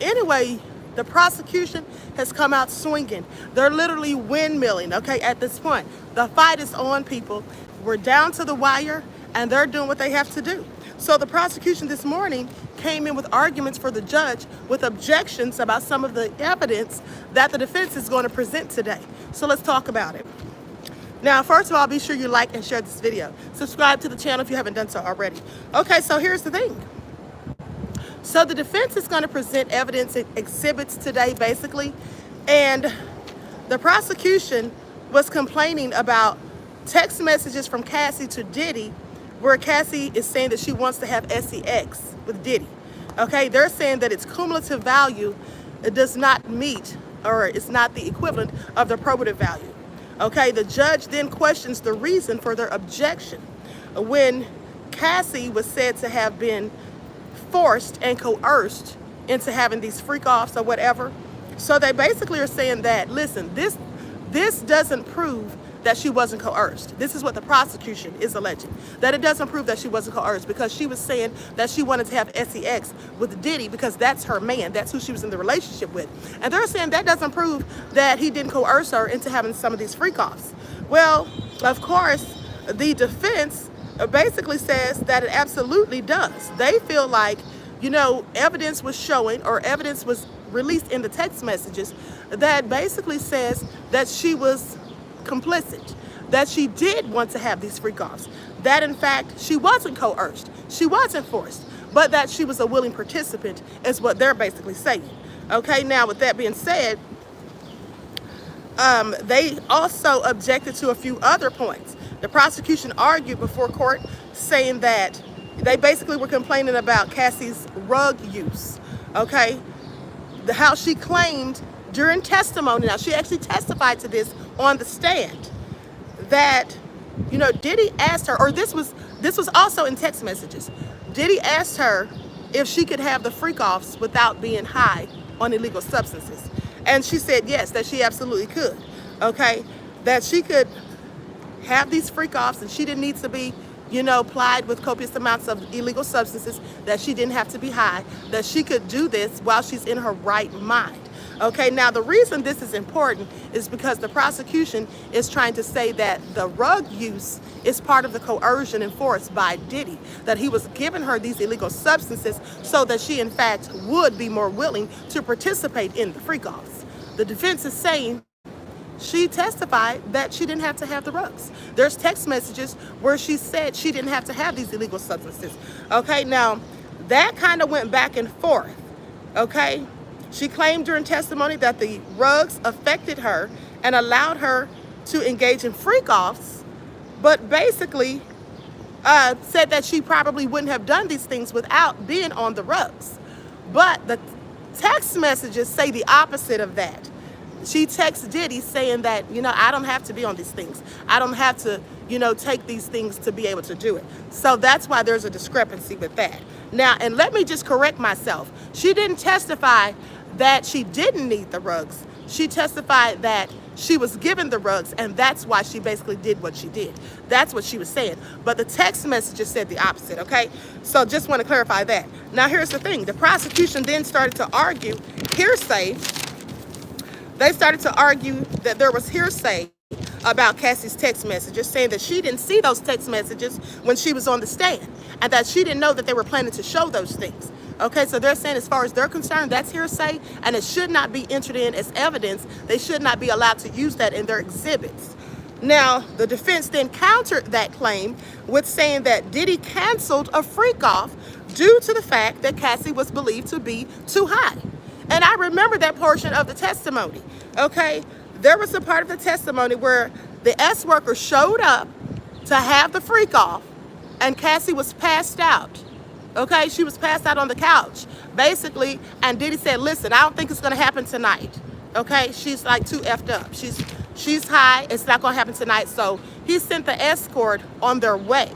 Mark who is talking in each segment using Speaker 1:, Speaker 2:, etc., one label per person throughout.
Speaker 1: Anyway, the prosecution has come out swinging. They're literally windmilling, okay, at this point. The fight is on, people. We're down to the wire, and they're doing what they have to do. So the prosecution this morning came in with arguments for the judge with objections about some of the evidence that the defense is going to present today. So let's talk about it. Now, first of all, be sure you like and share this video. Subscribe to the channel if you haven't done so already. Okay, so here's the thing. So the defense is going to present evidence and exhibits today, basically. And the prosecution was complaining about text messages from Cassie to Diddy, where Cassie is saying that she wants to have sex with Diddy. Okay, they're saying that its cumulative value does not meet, or it's not the equivalent of the probative value. Okay, the judge then questions the reason for their objection when Cassie was said to have been forced and coerced into having these freak-offs or whatever. So they basically are saying that, listen, this doesn't prove that she wasn't coerced. This is what the prosecution is alleging, that it doesn't prove that she wasn't coerced, because she was saying that she wanted to have sex with Diddy because that's her man, that's who she was in the relationship with. And they're saying that doesn't prove that he didn't coerce her into having some of these freak-offs. Well, of course, the defense basically says that it absolutely does. They feel like, you know, evidence was showing, or evidence was released in the text messages that basically says that she was complicit, that she did want to have these freak-offs, that in fact she wasn't coerced, she wasn't forced, but that she was a willing participant is what they're basically saying. Okay, now with that being said, they also objected to a few other points. The prosecution argued before court saying that they basically were complaining about Cassie's rug use, okay? How she claimed during testimony, now she actually testified to this on the stand, that, you know, Diddy asked her, or this was also in text messages, Diddy asked her if she could have the freak-offs without being high on illegal substances. And she said yes, that she absolutely could, okay? That she could have these freak-offs and she didn't need to be, you know, plied with copious amounts of illegal substances, that she didn't have to be high, that she could do this while she's in her right mind. Okay, now the reason this is important is because the prosecution is trying to say that the rug use is part of the coercion enforced by Diddy, that he was giving her these illegal substances so that she in fact would be more willing to participate in the freak-offs. The defense is saying she testified that she didn't have to have the rugs. There's text messages where she said she didn't have to have these illegal substances. Okay, now that kind of went back and forth, okay? She claimed during testimony that the rugs affected her and allowed her to engage in freak-offs, but basically said that she probably wouldn't have done these things without being on the rugs. But the text messages say the opposite of that. She texts Diddy saying that, you know, I don't have to be on these things. I don't have to, you know, take these things to be able to do it. So that's why there's a discrepancy with that. Now, and let me just correct myself. She didn't testify that she didn't need the rugs. She testified that she was given the rugs, and that's why she basically did what she did. That's what she was saying. But the text messages said the opposite, okay? So just want to clarify that. Now, here's the thing. The prosecution then started to argue hearsay. They started to argue that there was hearsay about Cassie's text messages, saying that she didn't see those text messages when she was on the stand, and that she didn't know that they were planning to show those things. Okay, so they're saying as far as they're concerned, that's hearsay, and it should not be entered in as evidence. They should not be allowed to use that in their exhibits. Now, the defense then countered that claim with saying that Diddy canceled a freak-off due to the fact that Cassie was believed to be too high. And I remember that portion of the testimony, okay? There was a part of the testimony where the S-worker showed up to have the freak-off, and Cassie was passed out. Okay, she was passed out on the couch, basically, and Diddy said, listen, I don't think it's gonna happen tonight. Okay, she's like too effed up. She's high, it's not gonna happen tonight. So he sent the escort on their way.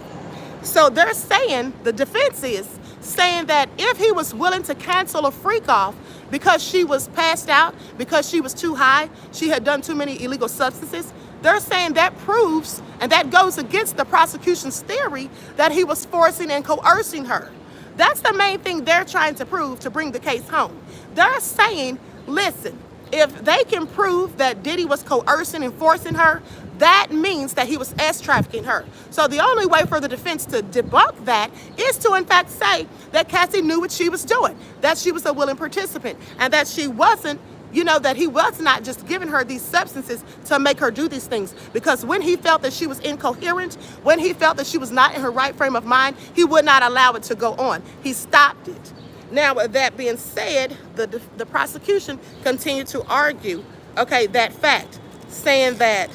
Speaker 1: So they're saying, the defense is saying that if he was willing to cancel a freak off because she was passed out, because she was too high, she had done too many illegal substances, they're saying that proves, and that goes against the prosecution's theory that he was forcing and coercing her. That's the main thing they're trying to prove to bring the case home. they're saying, listen, if they can prove that Diddy was coercing and forcing her, that means that he was trafficking her. So the only way for the defense to debunk that is to in fact say that Cassie knew what she was doing, that she was a willing participant, and that she wasn't, you know, that he was not just giving her these substances to make her do these things. Because when he felt that she was incoherent, when he felt that she was not in her right frame of mind, he would not allow it to go on. He stopped it. Now, with that being said, the prosecution continued to argue, okay, that fact, saying that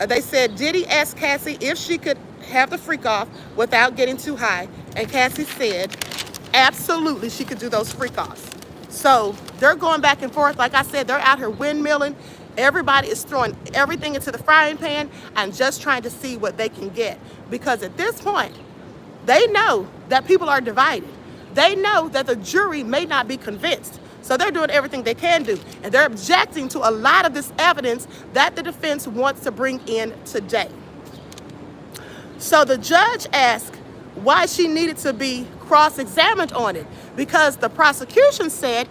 Speaker 1: they said Diddy asked Cassie if she could have the freak off without getting too high, and Cassie said absolutely she could do those freak offs. So they're going back and forth. Like I said, they're out here windmilling. Everybody is throwing everything into the frying pan and just trying to see what they can get. Because at this point, they know that people are divided. They know that the jury may not be convinced. So they're doing everything they can do. And they're objecting to a lot of this evidence that the defense wants to bring in today. So the judge asked why she needed to be cross-examined on it, because the prosecution said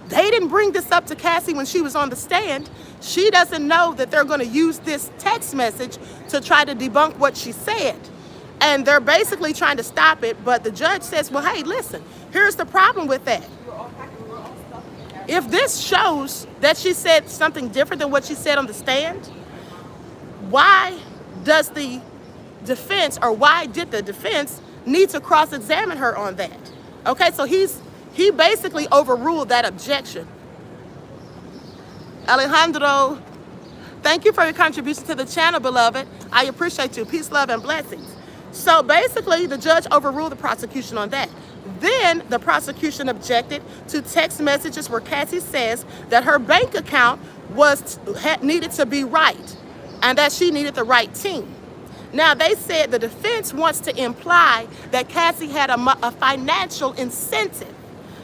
Speaker 1: they didn't bring this up to Cassie when she was on the stand. She doesn't know that they're going to use this text message to try to debunk what she said. And they're basically trying to stop it, but the judge says, well, hey, listen, here's the problem with that. If this shows that she said something different than what she said on the stand, why does the defense, or why did the defense need to cross-examine her on that? Okay, so he basically overruled that objection. Alejandro, thank you for your contribution to the channel, beloved. I appreciate you. Peace, love, and blessings. So basically, the judge overruled the prosecution on that. Then the prosecution objected to text messages where Cassie says that her bank account needed to be right and that she needed the right team. Now, they said the defense wants to imply that Cassie had a financial incentive.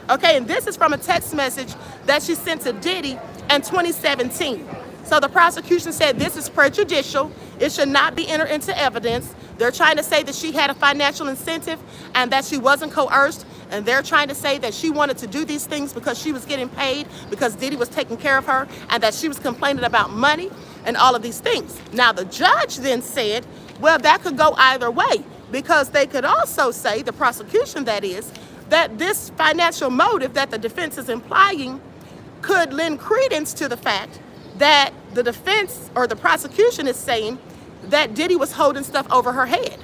Speaker 1: Okay, and this is from a text message that she sent to Diddy in 2017. So the prosecution said this is prejudicial. It should not be entered into evidence. They're trying to say that she had a financial incentive and that she wasn't coerced. And they're trying to say that she wanted to do these things because she was getting paid, because Diddy was taking care of her, and that she was complaining about money and all of these things. Now, the judge then said, well, that could go either way, because they could also say, the prosecution that is, that this financial motive that the defense is implying could lend credence to the fact that the defense or the prosecution is saying that Diddy was holding stuff over her head.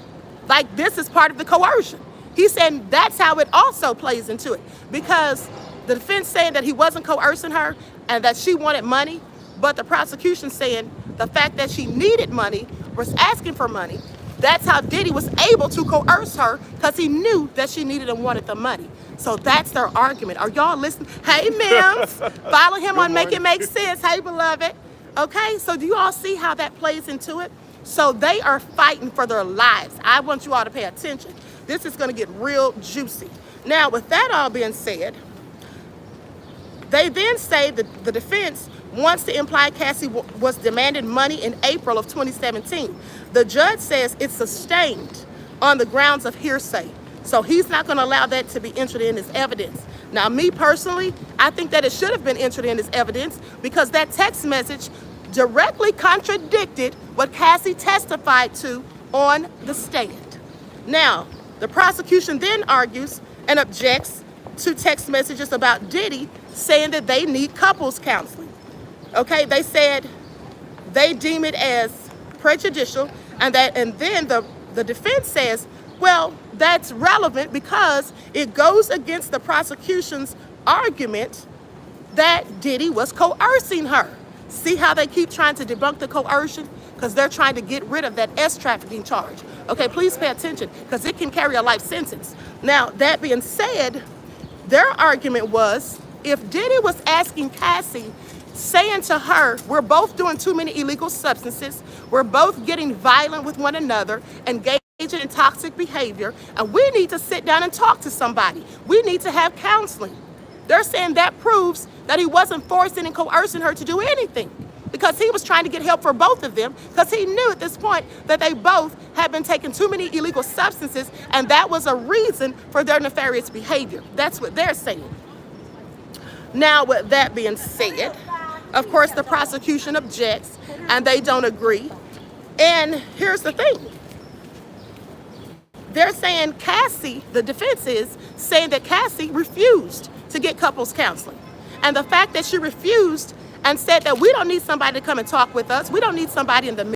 Speaker 1: Like, this is part of the coercion. He's saying that's how it also plays into it, because the defense saying that he wasn't coercing her and that she wanted money, but the prosecution saying the fact that she needed money, was asking for money, that's how Diddy was able to coerce her, because he knew that she needed and wanted the money. So that's their argument. Are y'all listening? Hey, Mims, follow him on Make It Make Sense. Hey, beloved. Okay, so do you all see how that plays into it? So they are fighting for their lives. I want you all to pay attention. This is going to get real juicy. Now, with that all being said, they then say that the defense wants to imply Cassie was demanding money in April of 2017. The judge says it's sustained on the grounds of hearsay. So he's not going to allow that to be entered in as evidence. Now, me personally, I think that it should have been entered in as evidence, because that text message directly contradicted what Cassie testified to on the stand. Now, the prosecution then argues and objects to text messages about Diddy saying that they need couples counseling. Okay, they said they deem it as prejudicial, and then the defense says, well, that's relevant because it goes against the prosecution's argument that Diddy was coercing her. See how they keep trying to debunk the coercion? Because they're trying to get rid of that trafficking charge. Okay, please pay attention, because it can carry a life sentence. Now, that being said, their argument was, if Diddy was asking Cassie, saying to her, we're both doing too many illegal substances, we're both getting violent with one another, engaging in toxic behavior, and we need to sit down and talk to somebody. We need to have counseling. They're saying that proves that he wasn't forcing and coercing her to do anything, because he was trying to get help for both of them, because he knew at this point that they both had been taking too many illegal substances, and that was a reason for their nefarious behavior. That's what they're saying. Now, with that being said, of course, the prosecution objects and they don't agree. And here's the thing. They're saying Cassie, the defense is saying that Cassie refused to get couples counseling. And the fact that she refused and said that we don't need somebody to come and talk with us, we don't need somebody in the